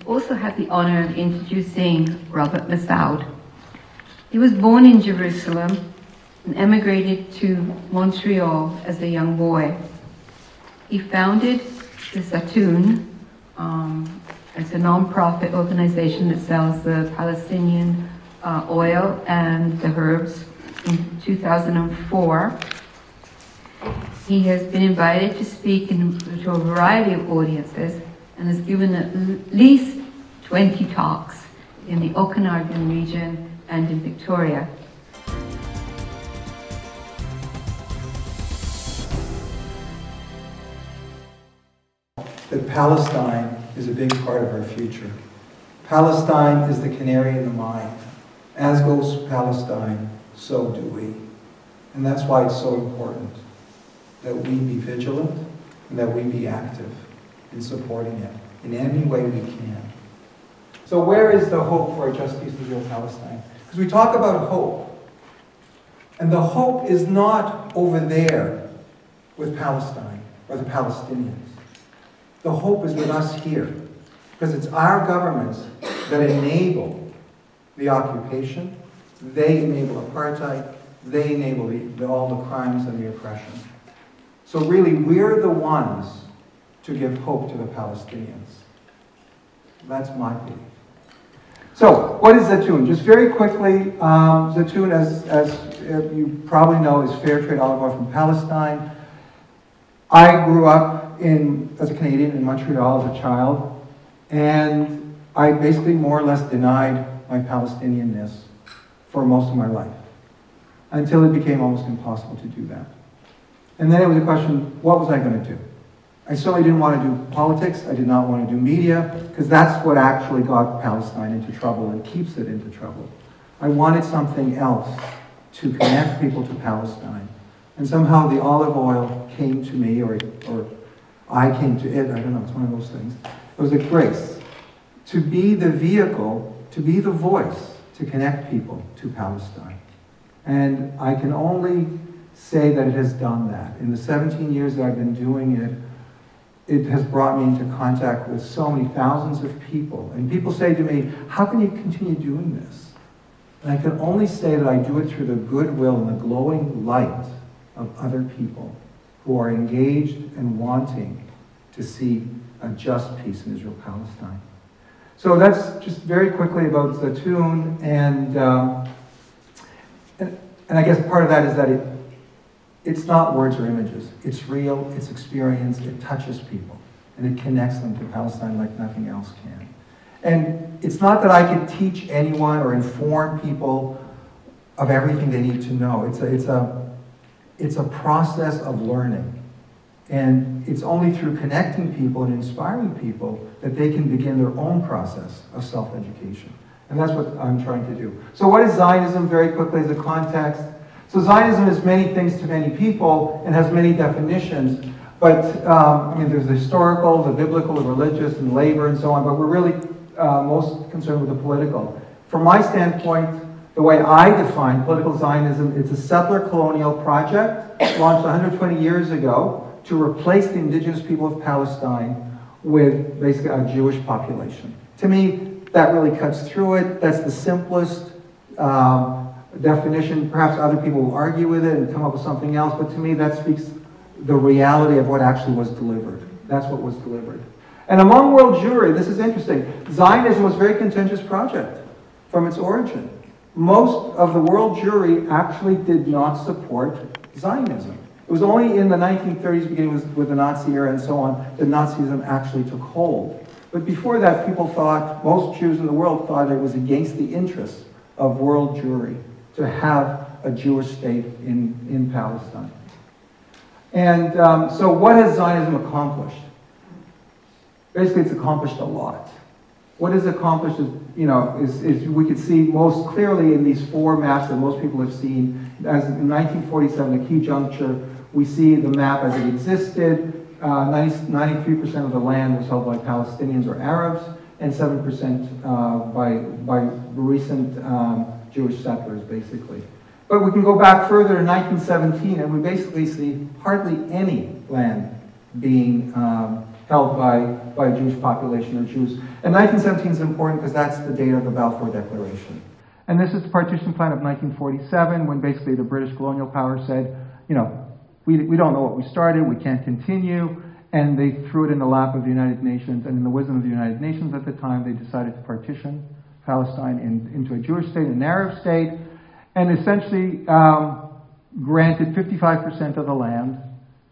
also have the honor of introducing Robert Massoud. He was born in Jerusalem and emigrated to Montreal as a young boy. He founded the Zatoun. It's a non-profit organization that sells the Palestinian oil and the herbs in 2004. He has been invited to speak to a variety of audiences and has given at least 20 talks in the Okanagan region and in Victoria. That Palestine is a big part of our future. Palestine is the canary in the mine. As goes Palestine, so do we. And that's why it's so important that we be vigilant and that we be active in supporting it in any way we can. So where is the hope for a just peace of Israel-Palestine? Because we talk about hope. And the hope is not over there with Palestine or the Palestinians. The hope is with us here. Because it's our governments that enable the occupation, they enable apartheid, they enable all the crimes and the oppression. So really, we're the ones to give hope to the Palestinians. That's my belief. So, what is Zatoun? Just very quickly, Zatoun, as you probably know, is fair trade olive oil from Palestine. I grew up as a Canadian in Montreal as a child, and I basically more or less denied my Palestinianness for most of my life, until it became almost impossible to do that. And then it was a question, what was I going to do? I certainly didn't want to do politics. I did not want to do media, because that's what actually got Palestine into trouble and keeps it into trouble. I wanted something else to connect people to Palestine. And somehow the olive oil came to me, or I came to it. I don't know, it's one of those things. It was a grace to be the vehicle, to be the voice, to connect people to Palestine. And I can only say that it has done that. In the 17 years that I've been doing it, it has brought me into contact with so many thousands of people. And people say to me, how can you continue doing this? And I can only say that I do it through the goodwill and the glowing light of other people who are engaged and wanting to see a just peace in Israel-Palestine. So that's just very quickly about Zatoun, and I guess part of that is that it's not words or images. It's real, it's experience, it touches people, and it connects them to Palestine like nothing else can. And it's not that I can teach anyone or inform people of everything they need to know. It's a process of learning. And it's only through connecting people and inspiring people that they can begin their own process of self-education. And that's what I'm trying to do. So what is Zionism, very quickly, as a context? So Zionism is many things to many people and has many definitions. But, I mean, there's the historical, the biblical, the religious, and labor, and so on. But we're really most concerned with the political. From my standpoint, the way I define political Zionism, it's a settler colonial project launched 120 years ago to replace the indigenous people of Palestine with basically a Jewish population. To me, that really cuts through it. That's the simplest definition. Perhaps other people will argue with it and come up with something else, but to me that speaks the reality of what actually was delivered. That's what was delivered. And among world Jewry, this is interesting, Zionism was a very contentious project from its origin. Most of the world Jewry actually did not support Zionism. It was only in the 1930s, beginning with the Nazi era and so on, that Nazism actually took hold. But before that, people thought, most Jews in the world thought it was against the interests of world Jewry to have a Jewish state in Palestine. And so what has Zionism accomplished? Basically, it's accomplished a lot. What is accomplished is, is we could see most clearly in these four maps that most people have seen. As in 1947, a key juncture, we see the map as it existed. 93% of the land was held by Palestinians or Arabs, and 7% by recent Jewish settlers, basically. But we can go back further to 1917, and we basically see hardly any land being held by a Jewish population or Jews. And 1917 is important because that's the date of the Balfour Declaration. And this is the partition plan of 1947, when basically the British colonial power said, you know, we don't know what we started, we can't continue, and they threw it in the lap of the United Nations, and in the wisdom of the United Nations at the time, they decided to partition Palestine into a Jewish state, an Arab state, and essentially granted 55% of the land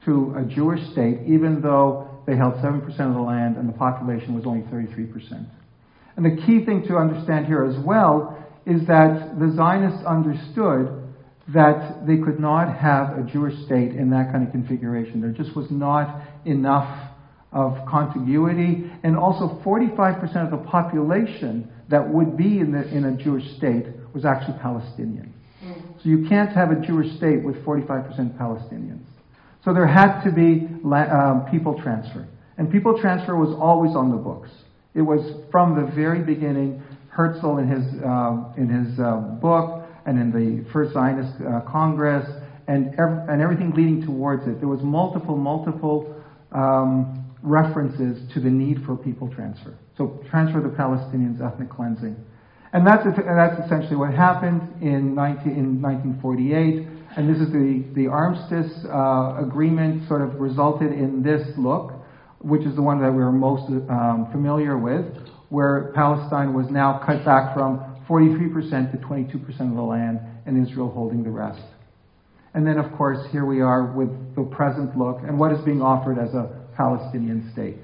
to a Jewish state, even though they held 7% of the land and the population was only 33%. And the key thing to understand here as well is that the Zionists understood that they could not have a Jewish state in that kind of configuration. There just was not enough of contiguity, and also 45% of the population that would be in a Jewish state was actually Palestinian. So you can't have a Jewish state with 45% Palestinians. So there had to be people transfer. And people transfer was always on the books. It was from the very beginning. Herzl in his book and in the First Zionist Congress and everything leading towards it, there was multiple references to the need for people transfer. So transfer the Palestinians, ethnic cleansing. And that's essentially what happened in 1948. And this is the armistice agreement sort of resulted in this look, which is the one that we're most familiar with, where Palestine was now cut back from 43% to 22% of the land, and Israel holding the rest. And then, of course, here we are with the present look and what is being offered as a Palestinian state.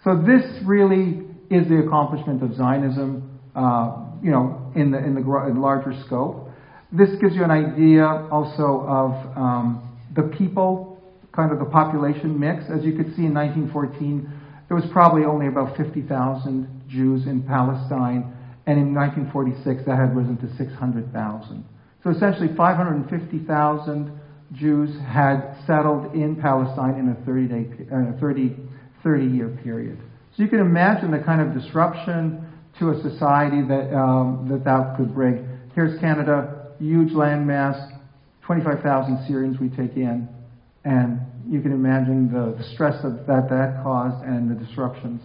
So this really is the accomplishment of Zionism, in the larger scope. This gives you an idea also of the people, kind of the population mix. As you could see in 1914, there was probably only about 50,000 Jews in Palestine, and in 1946 that had risen to 600,000. So essentially 550,000 Jews had settled in Palestine in a 30-year period. So you can imagine the kind of disruption to a society that could bring. Here's Canada, huge landmass, 25,000 Syrians we take in, and you can imagine the stress that caused and the disruptions.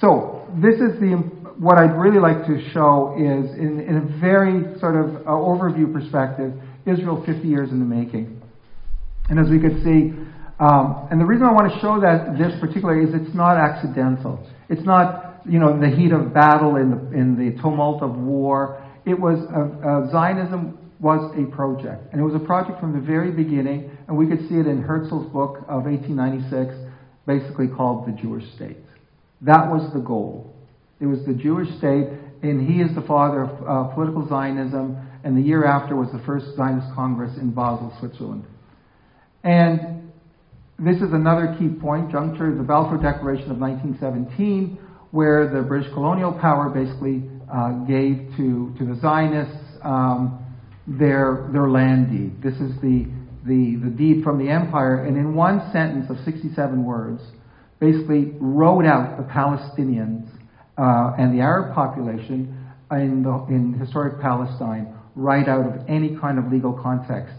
So this is what I'd really like to show is, in a very sort of overview perspective, Israel 50 years in the making. And as we could see, and the reason I want to show this particularly is it's not accidental. It's not, the heat of battle, in the tumult of war. It was, Zionism was a project. And it was a project from the very beginning, and we could see it in Herzl's book of 1896, basically called The Jewish State. That was the goal. It was the Jewish state, and he is the father of political Zionism, and the year after was the first Zionist Congress in Basel, Switzerland. And this is another key point, juncture, the Balfour Declaration of 1917, where the British colonial power basically gave to the Zionists their land deed. This is the deed from the empire, and in one sentence of 67 words, basically wrote out the Palestinians and the Arab population in historic Palestine right out of any kind of legal context.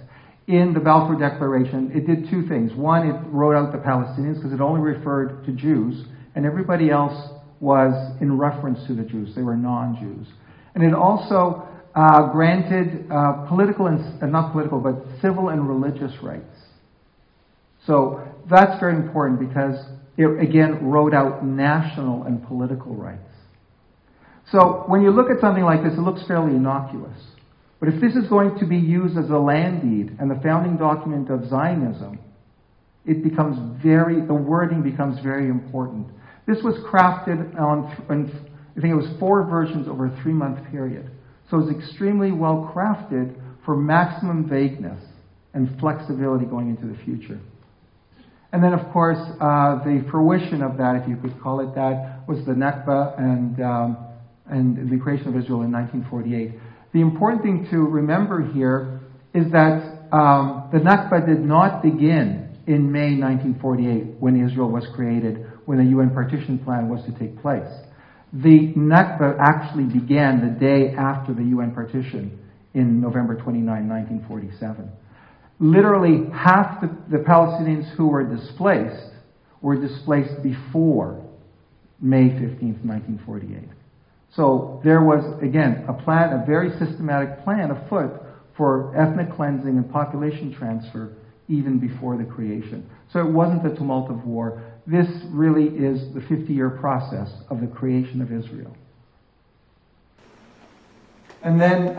In the Balfour Declaration, it did two things. One, it wrote out the Palestinians because it only referred to Jews, and everybody else was in reference to the Jews. They were non-Jews. And it also granted political and not political, but civil and religious rights. So that's very important because it, again, wrote out national and political rights. So when you look at something like this, it looks fairly innocuous. But if this is going to be used as a land deed and the founding document of Zionism, the wording becomes very important. This was crafted I think it was 4 versions over a 3-month period. So it was extremely well crafted for maximum vagueness and flexibility going into the future. And then, of course, the fruition of that, if you could call it that, was the Nakba and the creation of Israel in 1948. The important thing to remember here is that the Nakba did not begin in May 1948 when Israel was created, when the UN partition plan was to take place. The Nakba actually began the day after the UN partition in November 29, 1947. Literally half the Palestinians who were displaced were displaced before May 15th, 1948. So there was, again, a very systematic plan afoot for ethnic cleansing and population transfer even before the creation. So it wasn't the tumult of war. This really is the 50-year process of the creation of Israel. And then,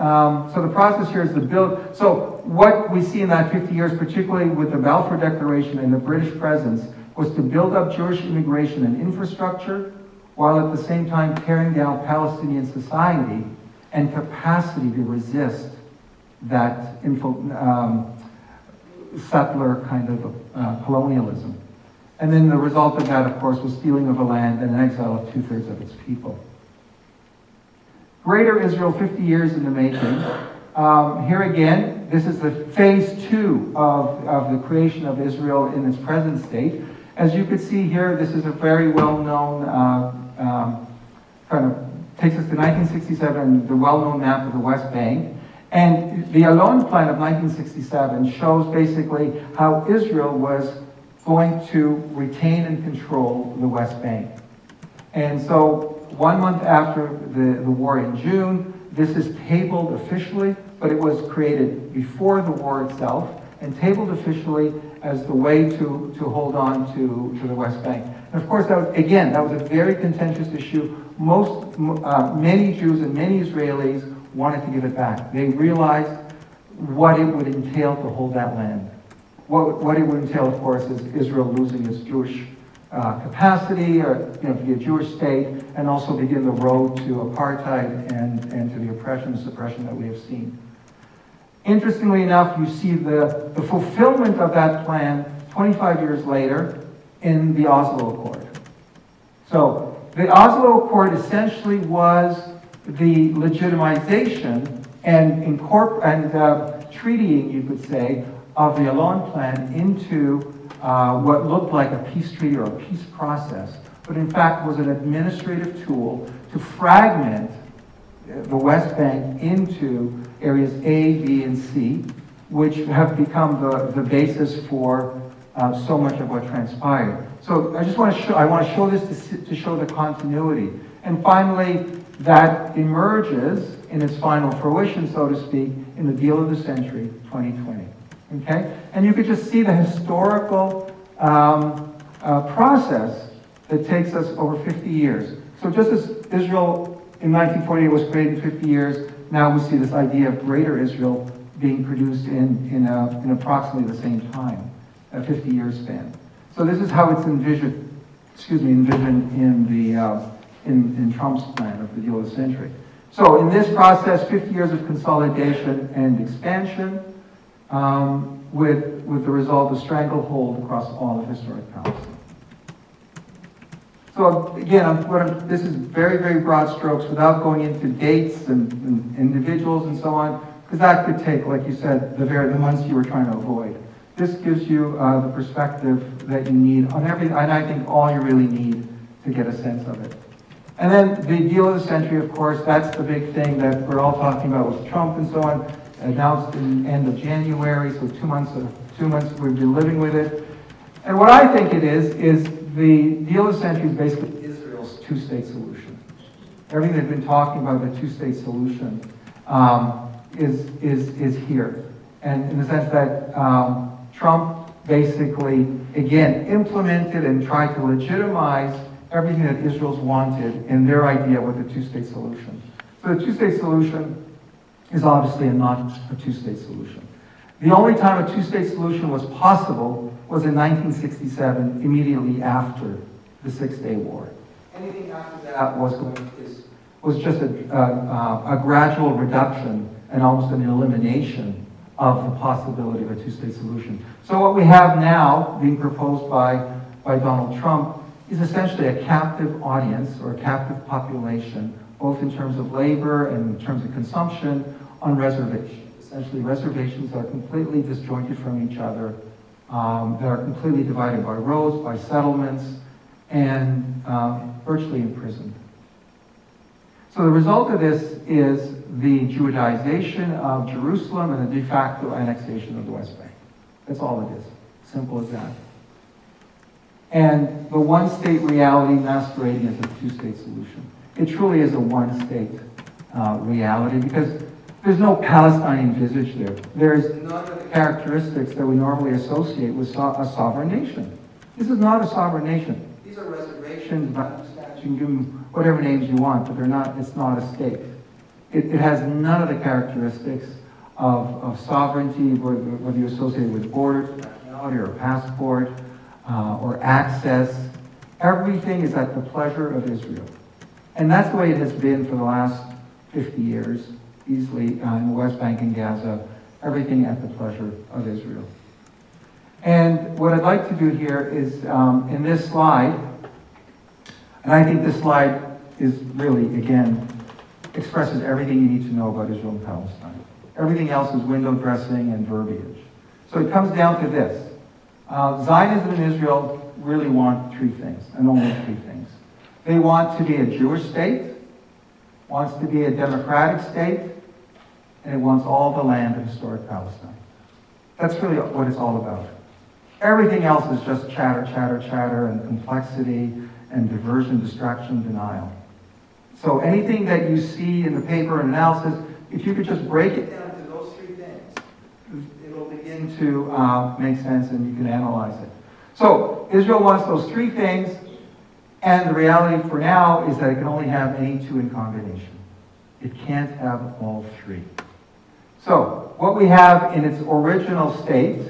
so the process here is the build. So what we see in that 50 years, particularly with the Balfour Declaration and the British presence, was to build up Jewish immigration and infrastructure, while at the same time tearing down Palestinian society and capacity to resist that settler kind of colonialism. And then the result of that, of course, was stealing of the land and an exile of 2/3 of its people. Greater Israel, 50 years in the making. Here again, this is the phase 2 of the creation of Israel in its present state. As you can see here, this is a very well-known, kind of takes us to 1967, the well-known map of the West Bank. And the Alon Plan of 1967 shows basically how Israel was going to retain and control the West Bank. And so 1 month after the war in June, this is tabled officially, but it was created before the war itself and tabled officially as the way to hold on to the West Bank. And of course, that was a very contentious issue. Many Jews and many Israelis wanted to give it back. They realized what it would entail to hold that land. What it would entail, of course, is Israel losing its Jewish capacity, or to be a Jewish state, and also begin the road to apartheid and to the oppression and suppression that we have seen. Interestingly enough, you see the fulfillment of that plan 25 years later in the Oslo Accord. So the Oslo Accord essentially was the legitimization and treatying, you could say, of the Alon Plan into what looked like a peace treaty or a peace process, but in fact was an administrative tool to fragment the West Bank into areas A, B, and C, which have become the basis for so much of what transpired. So I want to show this to show the continuity. And finally, that emerges in its final fruition, so to speak, in the deal of the century, 2020. Okay? And you could just see the historical process that takes us over 50 years. So just as Israel in 1948 was created in 50 years, now we see this idea of greater Israel being produced in approximately the same time, a 50-year span. So this is how it's envisioned in Trump's plan of the deal of the century. So in this process, 50 years of consolidation and expansion, with the result of stranglehold across all of historic Palestine. So again, this is very, very broad strokes without going into dates and individuals and so on, because that could take, like you said, the months you were trying to avoid. This gives you the perspective that you need on everything, and I think all you really need to get a sense of it. And then the deal of the century, of course, that's the big thing that we're all talking about with Trump and so on, announced in the end of January, so 2 months we've been living with it. And what I think it is the deal of the century is basically Israel's two-state solution. Everything they've been talking about, the two-state solution, is here. And in the sense that Trump basically, again, implemented and tried to legitimize everything that Israel's wanted in their idea with the two-state solution. So the two-state solution is obviously not a two-state solution. The only time a two-state solution was possible was in 1967, immediately after the Six-Day War. Anything after that was just a gradual reduction and almost an elimination of the possibility of a two-state solution. So what we have now being proposed by Donald Trump is essentially a captive audience or a captive population, both in terms of labor and in terms of consumption, on reservations. Essentially, reservations are completely disjointed from each other. They are completely divided by roads, by settlements, and virtually imprisoned. So the result of this is the Judaization of Jerusalem and the de facto annexation of the West Bank. That's all it is. Simple as that. and the one-state reality masquerading as a two-state solution. It truly is a one-state reality because there's no Palestine envisaged there. There's none of the characteristics that we normally associate with a sovereign nation. This is not a sovereign nation. These are reservations, you can give them whatever names you want, but they're not. It's not a state. It has none of the characteristics of sovereignty, whether you associate it with borders, nationality, or passport, or access. Everything is at the pleasure of Israel. And that's the way it has been for the last 50 years, easily in the West Bank and Gaza, everything at the pleasure of Israel. And what I'd like to do here is, in this slide, and I think this slide is really, again, expresses everything you need to know about Israel and Palestine. Everything else is window dressing and verbiage. So it comes down to this. Zionism and Israel really want three things, and only three things. They want to be a Jewish state, wants to be a democratic state, and it wants all the land of historic Palestine. That's really what it's all about. Everything else is just chatter, chatter, chatter, and complexity, and diversion, distraction, denial. So anything that you see in the paper and analysis, if you could just break it down to those three things, it'll begin to make sense and you can analyze it. So Israel wants those three things, and the reality for now is that it can only have any two in combination. It can't have all three. So what we have in its original state,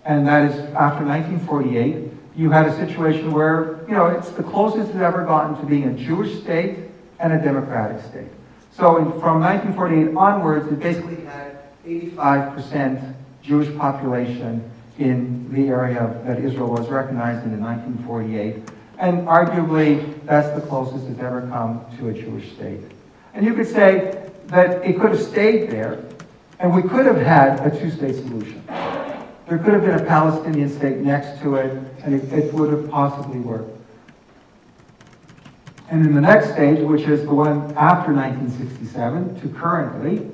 and that is after 1948, you had a situation where, it's the closest it's ever gotten to being a Jewish state and a democratic state. So from 1948 onwards, it basically had 85% Jewish population in the area that Israel was recognized in 1948. And arguably, that's the closest it's ever come to a Jewish state. And you could say that it could have stayed there, and we could have had a two-state solution. There could have been a Palestinian state next to it, and it would have possibly worked. And in the next stage, which is the one after 1967 to currently,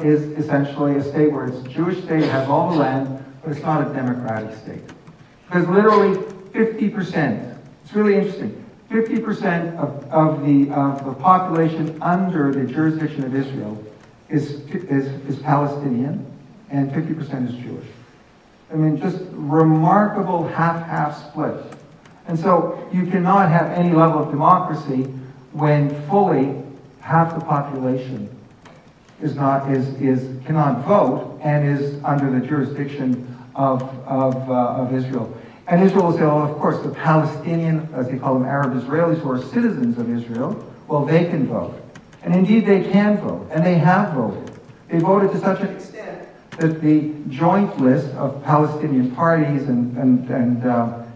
is essentially a state where it's a Jewish state, it has all the land, but it's not a democratic state. Because literally 50%, it's really interesting, 50% of the population under the jurisdiction of Israel is Palestinian, and 50% is Jewish. I mean, just remarkable half-half split. And so you cannot have any level of democracy when fully half the population cannot vote and is under the jurisdiction of Israel. And Israel will say, well, of course, the Palestinian, as they call them, Arab Israelis, who are citizens of Israel, well, they can vote. And indeed, they can vote, and they have voted. They voted to such an extent that the joint list of Palestinian parties and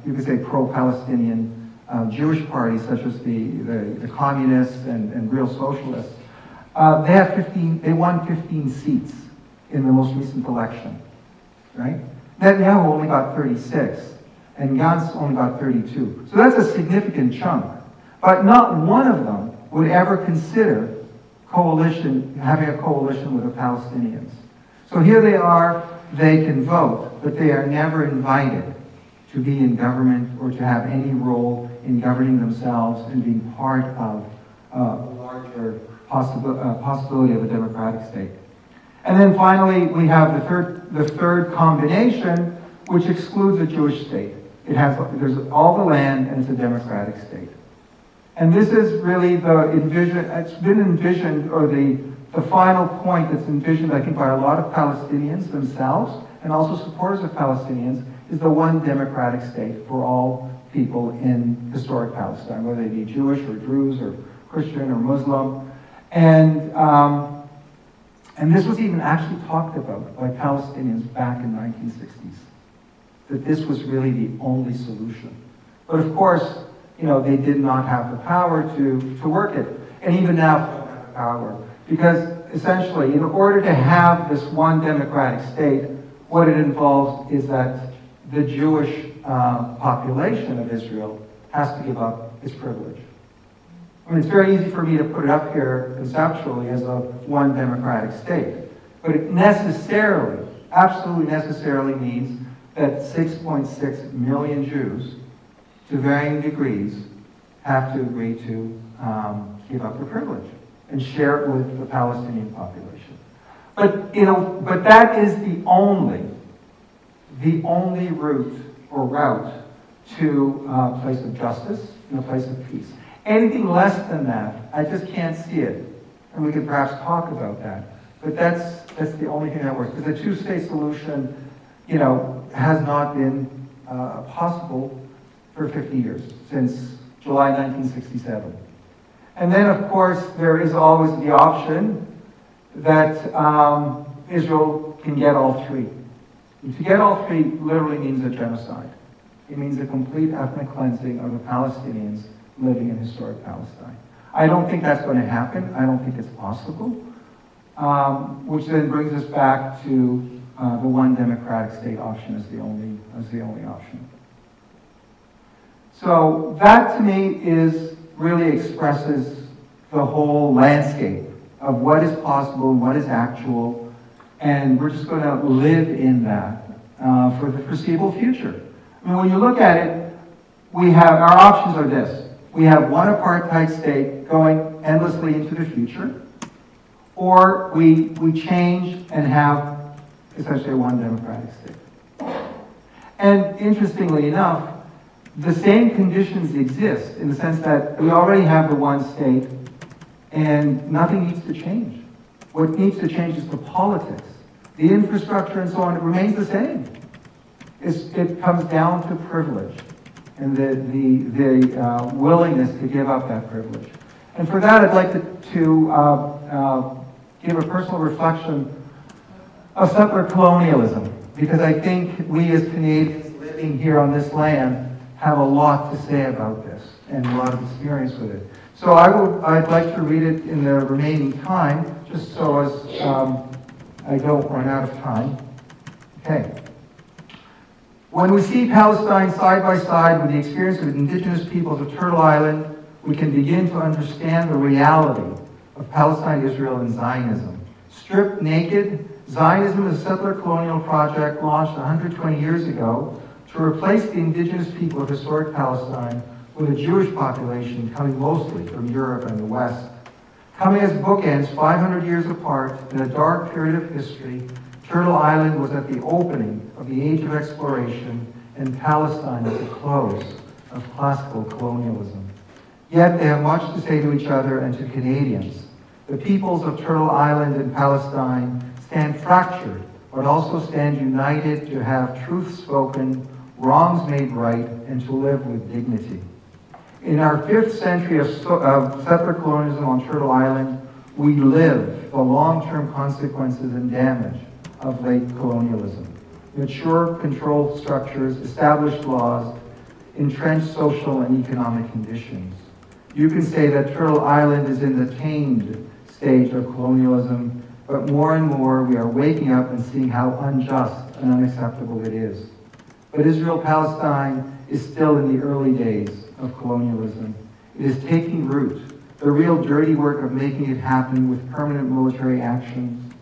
you could say pro-Palestinian Jewish parties, such as the communists and real socialists, they won 15 seats in the most recent election, right? Netanyahu only got 36, and Gantz only got 32. So that's a significant chunk. But not one of them would ever consider having a coalition with the Palestinians. So here they are, they can vote, but they are never invited to be in government or to have any role in governing themselves and being part of a larger possibility of a democratic state. And then finally, we have the third combination, which excludes a Jewish state. There's all the land, and it's a democratic state. And this is really it's been envisioned, or the final point that's envisioned, I think, by a lot of Palestinians themselves, and also supporters of Palestinians, is the one democratic state for all people in historic Palestine, whether they be Jewish or Druze or Christian or Muslim. And this was even actually talked about by Palestinians back in the 1960s, that this was really the only solution. But of course, they did not have the power to work it. And even now, they don't have the power. Because essentially, in order to have this one democratic state, what it involves is that the Jewish population of Israel has to give up its privilege. I mean, it's very easy for me to put it up here conceptually as a one democratic state. But it absolutely necessarily means that 6.6 million Jews to varying degrees, have to agree to give up their privilege and share it with the Palestinian population. But that is the only route or route to a place of justice and a place of peace. Anything less than that, I just can't see it. And we could perhaps talk about that. But that's the only thing that works. Because a two-state solution, has not been possible for 50 years, since July 1967. And then, of course, there is always the option that Israel can get all three. And to get all three literally means a genocide. It means a complete ethnic cleansing of the Palestinians living in historic Palestine. I don't think that's going to happen. I don't think it's possible. Which then brings us back to the one democratic state option as the only option. So that to me really expresses the whole landscape of what is possible, what is actual, and we're just going to live in that for the foreseeable future. I mean, when you look at it, our options are this. We have one apartheid state going endlessly into the future, or we change and have essentially one democratic state. And interestingly enough, the same conditions exist in the sense that we already have the one state and nothing needs to change. What needs to change is the politics. The infrastructure and so on, it remains the same. It comes down to privilege and the willingness to give up that privilege. And for that, I'd like to give a personal reflection of settler colonialism, because I think we as Canadians living here on this land have a lot to say about this and a lot of experience with it. So I'd like to read it in the remaining time, just so as I don't run out of time. Okay. When we see Palestine side by side with the experience of indigenous peoples of Turtle Island, we can begin to understand the reality of Palestine, Israel, and Zionism. Stripped naked, Zionism is a settler colonial project launched 120 years ago to replace the indigenous people of historic Palestine with a Jewish population coming mostly from Europe and the West. Coming as bookends 500 years apart in a dark period of history, Turtle Island was at the opening of the age of exploration and Palestine at the close of classical colonialism. Yet they have much to say to each other and to Canadians. The peoples of Turtle Island and Palestine stand fractured, but also stand united to have truth spoken, wrongs made right, and to live with dignity. In our 5th century of settler colonialism on Turtle Island, we live the long-term consequences and damage of late colonialism. Mature control structures, established laws, entrenched social and economic conditions. You can say that Turtle Island is in the tamed stage of colonialism, but more and more we are waking up and seeing how unjust and unacceptable it is. But Israel-Palestine is still in the early days of colonialism. It is taking root, the real dirty work of making it happen with permanent military actions,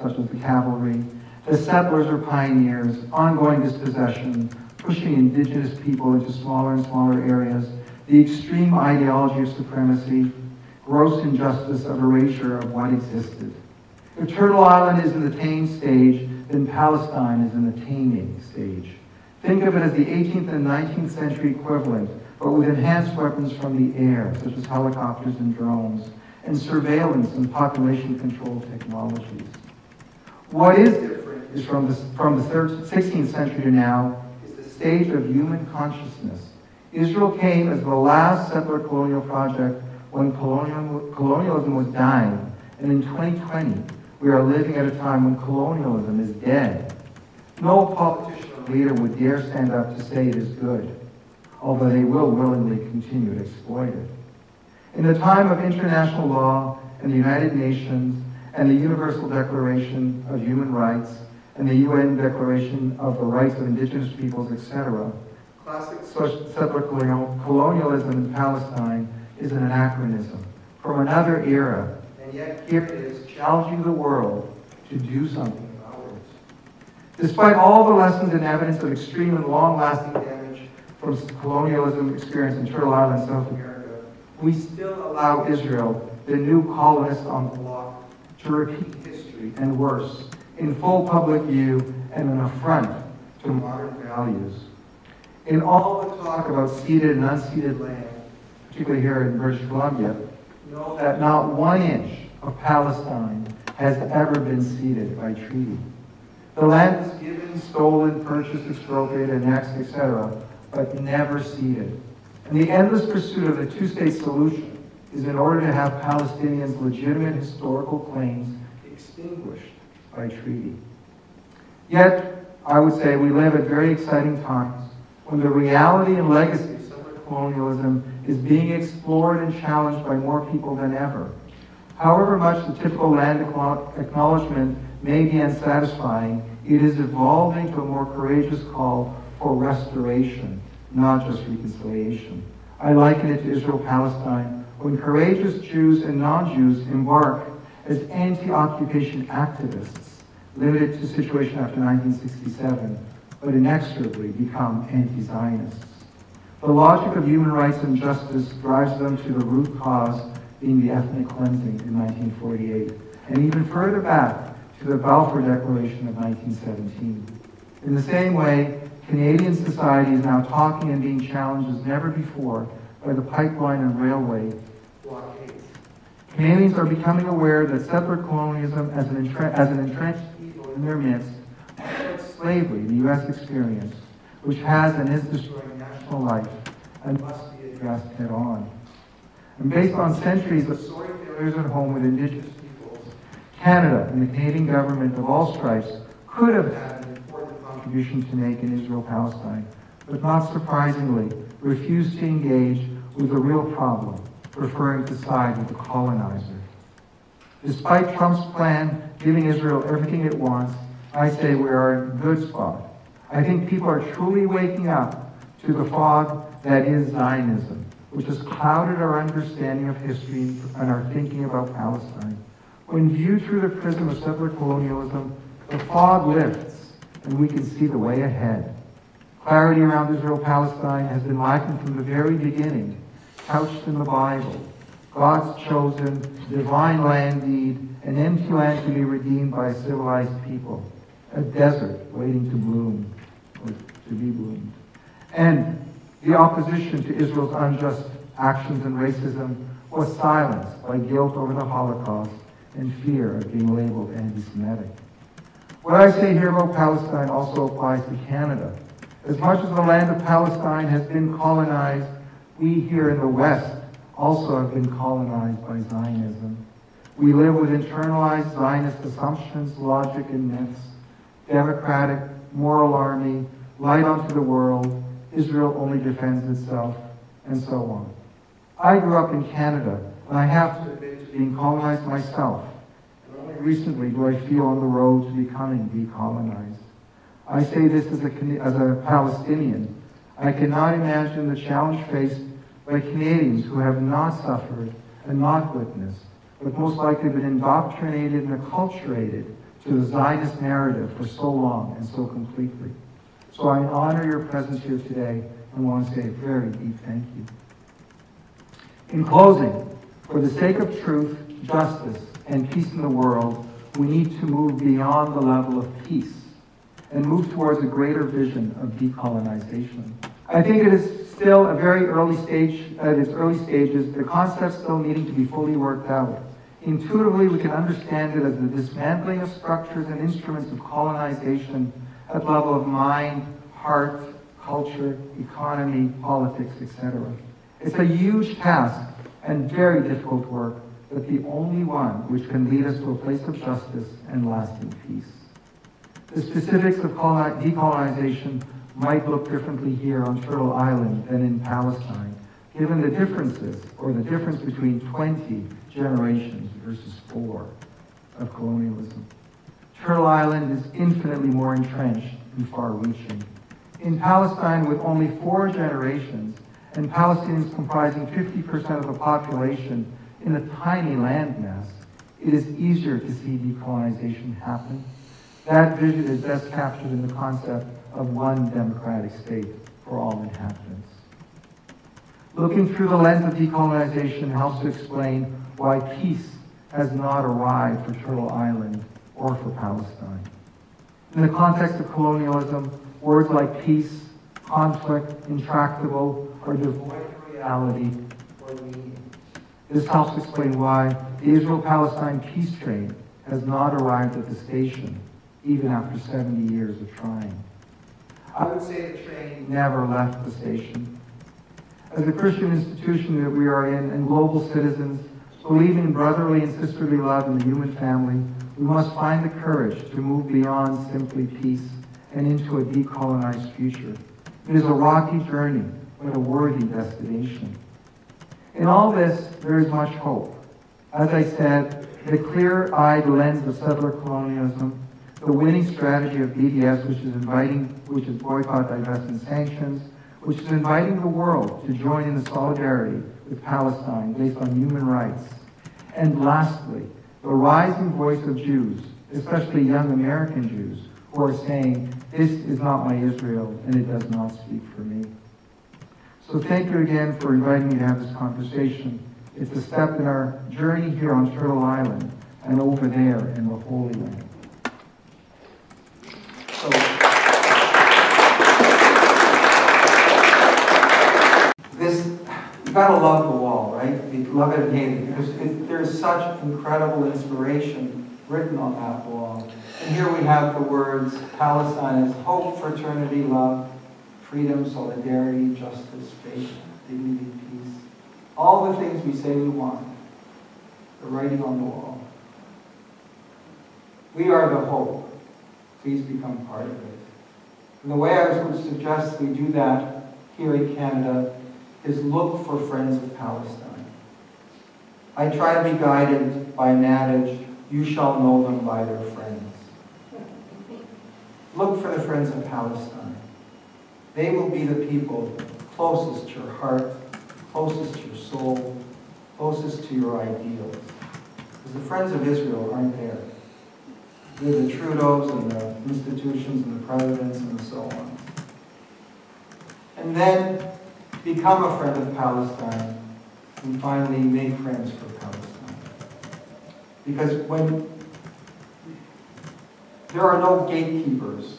such as the cavalry. The settlers are pioneers, ongoing dispossession, pushing indigenous people into smaller and smaller areas, the extreme ideology of supremacy, gross injustice of erasure of what existed. If Turtle Island is in the tame stage, then Palestine is in the taming stage. Think of it as the 18th and 19th century equivalent, but with enhanced weapons from the air, such as helicopters and drones, and surveillance and population control technologies. What is different is from the 16th century to now is the stage of human consciousness. Israel came as the last settler colonial project when colonialism was dying, and in 2020, we are living at a time when colonialism is dead. No politician or leader would dare stand up to say it is good, although they will willingly continue to exploit it. In the time of international law and the United Nations and the Universal Declaration of Human Rights and the UN Declaration of the Rights of Indigenous Peoples, etc., classic settler colonialism in Palestine is an anachronism from another era, and yet here it is challenging the world to do something about it. Despite all the lessons and evidence of extreme and long-lasting damage from colonialism experience in Turtle Island, South America, we still allow Israel, the new colonist on the block, to repeat history and worse, in full public view and an affront to modern values. In all the talk about ceded and unceded land, particularly here in British Columbia, know that not 1 inch of Palestine has ever been ceded by treaty. The land is given, stolen, purchased, expropriated, annexed, etc., but never ceded. And the endless pursuit of the two-state solution is in order to have Palestinians' legitimate historical claims extinguished by treaty. Yet, I would say we live at very exciting times when the reality and legacy of settler colonialism is being explored and challenged by more people than ever. However much the typical land acknowledgement may be unsatisfying, it is evolving to a more courageous call for restoration, not just reconciliation. I liken it to Israel-Palestine, when courageous Jews and non-Jews embark as anti-occupation activists, limited to the situation after 1967, but inexorably become anti-Zionists. The logic of human rights and justice drives them to the root cause, being the ethnic cleansing in 1948, and even further back to the Balfour Declaration of 1917. In the same way, Canadian society is now talking and being challenged as never before by the pipeline and railway blockades. Canadians are becoming aware that settler colonialism as an entrenched evil in their midst, slavery, the U.S. experience, which has and is destroying national life and must be addressed head on. And based on centuries of sorry failures at home with Indigenous peoples, Canada and the Canadian government of all stripes could have had an important contribution to make in Israel-Palestine, but not surprisingly, refused to engage with the real problem, preferring to side with the colonizer. Despite Trump's plan giving Israel everything it wants, I say we are in a good spot. I think people are truly waking up to the fog that is Zionism, which has clouded our understanding of history and our thinking about Palestine. When viewed through the prism of settler colonialism, the fog lifts and we can see the way ahead. Clarity around Israel-Palestine has been lacking from the very beginning, couched in the Bible. God's chosen, divine land deed, an empty land to be redeemed by a civilized people, a desert waiting to bloom, or to be bloomed. And the opposition to Israel's unjust actions and racism was silenced by guilt over the Holocaust and fear of being labeled anti-Semitic. What I say here about Palestine also applies to Canada. As much as the land of Palestine has been colonized, we here in the West also have been colonized by Zionism. We live with internalized Zionist assumptions, logic, and myths, democratic, moral army, light onto the world, Israel only defends itself, and so on. I grew up in Canada, and I have to admit to being colonized myself. And only recently do I feel on the road to becoming decolonized. I say this as a Palestinian. I cannot imagine the challenge faced by Canadians who have not suffered and not witnessed, but most likely been indoctrinated and acculturated to the Zionist narrative for so long and so completely. So I honor your presence here today and want to say a very deep thank you. In closing, for the sake of truth, justice, and peace in the world, we need to move beyond the level of peace and move towards a greater vision of decolonization. I think it is still a very early stage, at its early stages, the concept still needing to be fully worked out. Intuitively, we can understand it as the dismantling of structures and instruments of colonization at the level of mind, heart, culture, economy, politics, etc. It's a huge task and very difficult work, but the only one which can lead us to a place of justice and lasting peace. The specifics of decolonization might look differently here on Turtle Island than in Palestine, given the differences, or the difference between 20 generations versus 4 of colonialism. Turtle Island is infinitely more entrenched and far-reaching. In Palestine, with only 4 generations, and Palestinians comprising 50% of the population in a tiny landmass, it is easier to see decolonization happen. That vision is best captured in the concept of one democratic state for all inhabitants. Looking through the lens of decolonization helps to explain why peace has not arrived for Turtle Island or for Palestine. In the context of colonialism, words like peace, conflict, intractable, are devoid of reality or meaning. This helps explain why the Israel-Palestine peace train has not arrived at the station, even after 70 years of trying. I would say the train never left the station. As a Christian institution that we are in, and global citizens, believing in brotherly and sisterly love in the human family, we must find the courage to move beyond simply peace and into a decolonized future. It is a rocky journey, but a worthy destination. In all this, there is much hope. As I said, the clear-eyed lens of settler colonialism, the winning strategy of BDS, which is boycott, divestment, sanctions, which is inviting the world to join in the solidarity with Palestine based on human rights. And lastly, the rising voice of Jews, especially young American Jews, who are saying, this is not my Israel and it does not speak for me. So thank you again for inviting me to have this conversation. It's a step in our journey here on Turtle Island and over there in the Holy Land. You gotta love the wall, right? You love it and hate it, because there's such incredible inspiration written on that wall. And here we have the words, Palestine is hope, fraternity, love, freedom, solidarity, justice, faith, dignity, peace. All the things we say we want, the writing on the wall. We are the hope. Please become part of it. And the way I would suggest we do that here in Canada is look for friends of Palestine. I try to be guided by an adage, you shall know them by their friends. Look for the friends of Palestine. They will be the people closest to your heart, closest to your soul, closest to your ideals. Because the friends of Israel aren't there. They're the Trudeaus and the institutions and the presidents and so on. And then become a friend of Palestine, and finally make friends for Palestine. Because when there are no gatekeepers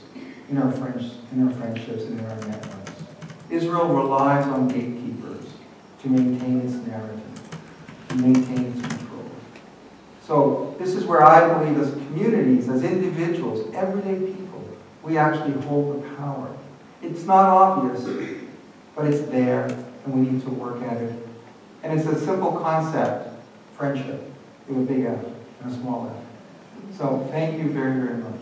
in our friendships and in our networks. Israel relies on gatekeepers to maintain its narrative, to maintain its control. So this is where I believe as communities, as individuals, everyday people, we actually hold the power. It's not obvious, but it's there, and we need to work at it. And it's a simple concept, friendship, with a big F and a small f. So thank you very, very much.